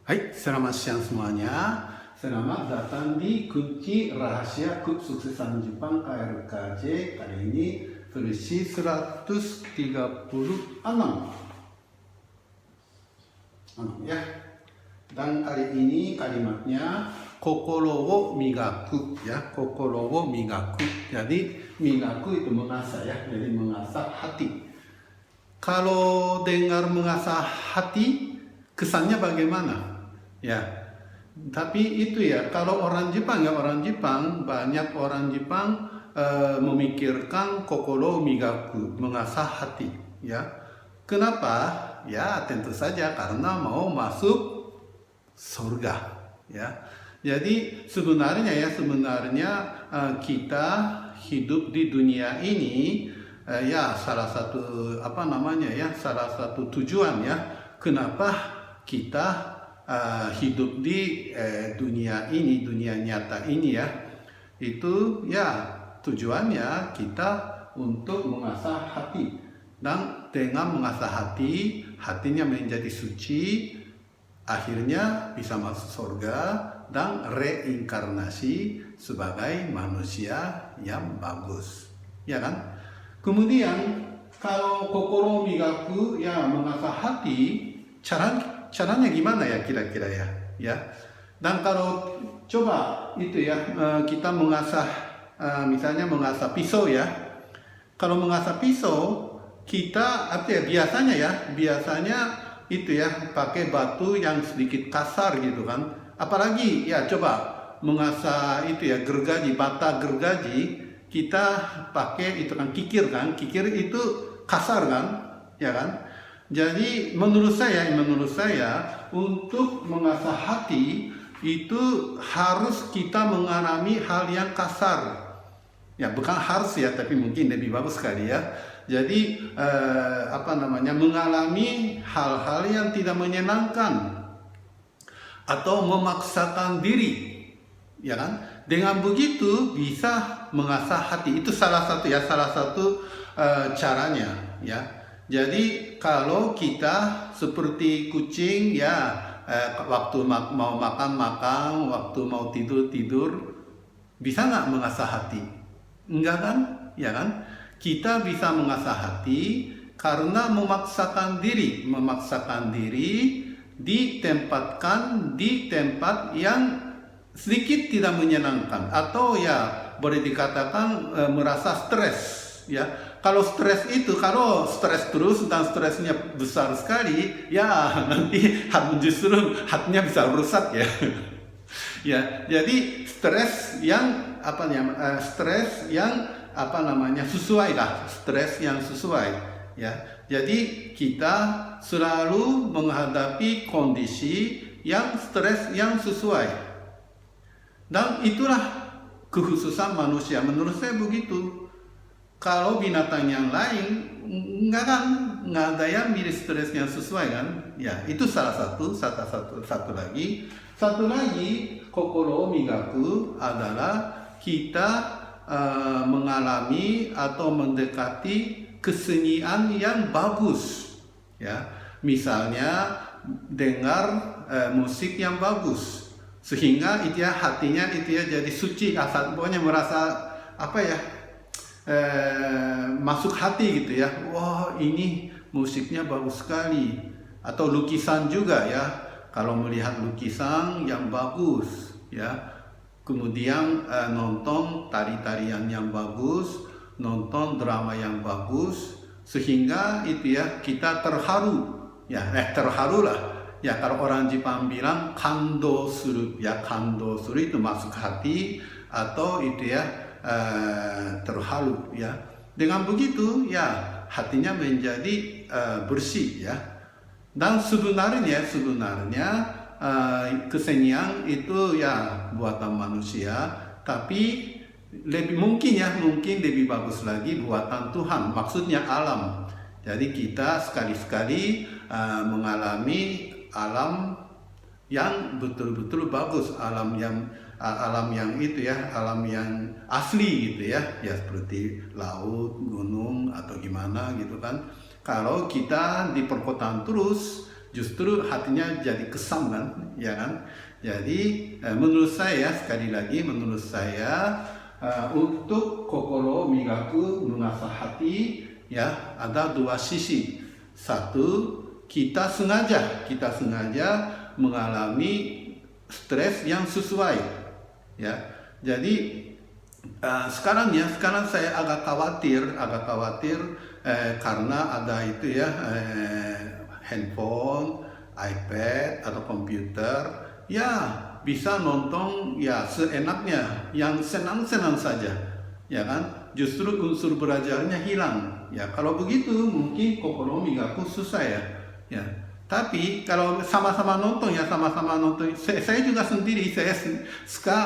Hai, selamat siang semuanya. Selamat datang di Kunci Rahasia Kesuksesan Jepang KRKJ. Kali ini versi 136. Ya. Dan kali ini kalimatnya kokoro wo migaku, ya. Kokoro wo migaku. Jadi migaku itu mengasah, ya. Jadi mengasah hati. Kalau dengar mengasah hati, kesannya bagaimana? Ya, tapi itu ya, kalau orang Jepang banyak orang Jepang memikirkan kokoro migaku, mengasah hati, ya. Kenapa? Ya, tentu saja karena mau masuk surga, ya. Jadi sebenarnya kita hidup di dunia ini ya salah satu salah satu tujuan, ya, kenapa kita hidup di dunia ini, dunia nyata ini, ya, itu ya tujuannya kita untuk mengasah hati, dan dengan mengasah hati, hatinya menjadi suci, akhirnya bisa masuk surga dan reinkarnasi sebagai manusia yang bagus, ya kan? Kemudian kalau kokoro migaku, ya, mengasah hati, caranya gimana ya kira-kira, ya. Dan kalau coba itu ya, kita mengasah misalnya mengasah pisau, ya. Kalau mengasah pisau, kita biasanya itu ya pakai batu yang sedikit kasar gitu kan. Apalagi ya coba mengasah itu ya gergaji, bata gergaji, kita pakai itu kan, kikir itu kasar kan, ya kan. Jadi menurut saya untuk mengasah hati itu harus kita mengalami hal yang kasar. Ya, bukan harus ya, tapi mungkin lebih bagus sekali, ya. Jadi mengalami hal-hal yang tidak menyenangkan atau memaksakan diri, ya kan? Dengan begitu bisa mengasah hati. Itu salah satu caranya, ya. Jadi kalau kita seperti kucing, ya, waktu mau makan, waktu mau tidur, bisa nggak mengasah hati? Enggak kan, ya kan? Kita bisa mengasah hati karena memaksakan diri ditempatkan di tempat yang sedikit tidak menyenangkan, atau ya boleh dikatakan merasa stres, ya. Kalau stres terus dan stresnya besar sekali, ya nanti justru hatinya bisa rusak, ya. Ya, jadi stres yang sesuai, ya. Jadi kita selalu menghadapi kondisi yang stres yang sesuai, dan itulah kekhususan manusia. Menurut saya begitu. Kalau binatang yang lain nggak ada yang milih stres yang sesuai kan, ya. Itu satu lagi kokoro migaku adalah kita mengalami atau mendekati kesenian yang bagus, ya. Misalnya dengar musik yang bagus, sehingga itu ya hatinya itu ya jadi suci, pokoknya merasa masuk hati gitu, ya. Wah, ini musiknya bagus sekali. Atau lukisan juga, ya. Kalau melihat lukisan yang bagus, ya. Kemudian nonton tari-tarian yang bagus, nonton drama yang bagus, sehingga itu ya kita terharu, ya. Terharu lah. Ya, kalau orang Jepang bilang kando suru, ya, kando suru itu masuk hati, atau itu ya terharu, ya. Dengan begitu, ya, hatinya menjadi bersih, ya. Dan sebenarnya kesenian itu ya buatan manusia, tapi mungkin lebih bagus lagi buatan Tuhan, maksudnya alam. Jadi kita sekali-sekali mengalami alam yang betul-betul bagus, alam yang itu ya, alam yang asli gitu, ya, seperti laut, gunung, atau gimana gitu kan. Kalau kita di perkotaan terus, justru hatinya jadi kesam kan, ya kan? Jadi menurut saya, sekali lagi menurut saya, untuk kokoro migaku, mengasah hati, ya ada dua sisi. Satu, kita sengaja mengalami stres yang sesuai, ya. Jadi sekarang saya agak khawatir karena ada itu ya, handphone, iPad atau komputer, ya bisa nonton ya seenaknya, yang senang-senang saja, ya kan? Justru unsur belajarnya hilang. Ya kalau begitu mungkin kokoro migaku susah ya. Ya. Tapi kalau sama-sama nonton, saya juga sendiri, saya suka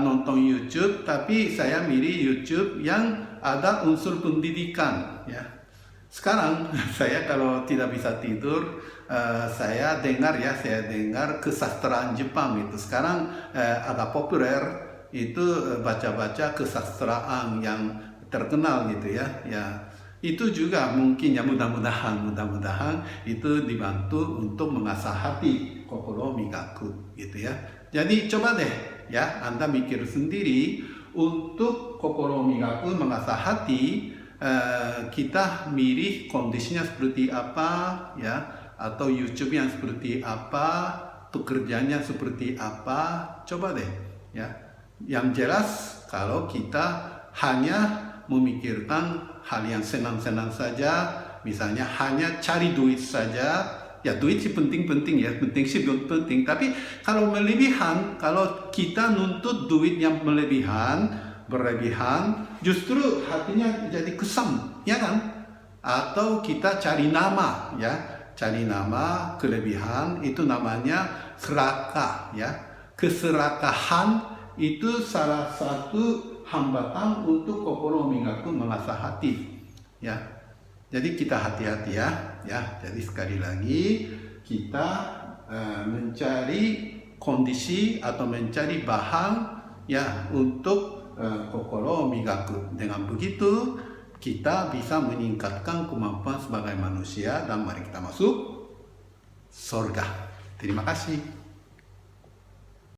nonton YouTube, tapi saya milih YouTube yang ada unsur pendidikan, ya. Sekarang saya kalau tidak bisa tidur, saya dengar kesastraan Jepang itu. Sekarang agak populer itu baca-baca kesastraan yang terkenal gitu ya. Ya itu juga mungkin ya, mudah-mudahan itu dibantu untuk mengasah hati, kokoro migaku gitu ya. Jadi coba deh ya, Anda mikir sendiri untuk kokoro migaku, mengasah hati. Kita milih kondisinya seperti apa ya, atau YouTube yang seperti apa, pekerjaannya seperti apa, coba deh ya. Yang jelas kalau kita hanya memikirkan hal yang senang-senang saja, misalnya hanya cari duit saja, ya duit sih penting-penting ya, penting, tapi kalau melebihan, kalau kita nuntut duit yang berlebihan, justru hatinya jadi kesam, ya kan? Atau kita cari nama, ya, kelebihan, itu namanya serakah, ya. Keserakahan itu salah satu hambatan untuk kokoro migaku, mengasah hati, ya. Jadi kita hati-hati ya, ya. Jadi sekali lagi kita mencari kondisi atau mencari bahan ya untuk kokoro migaku. Dengan begitu kita bisa meningkatkan kemampuan sebagai manusia dan mari kita masuk surga. Terima kasih.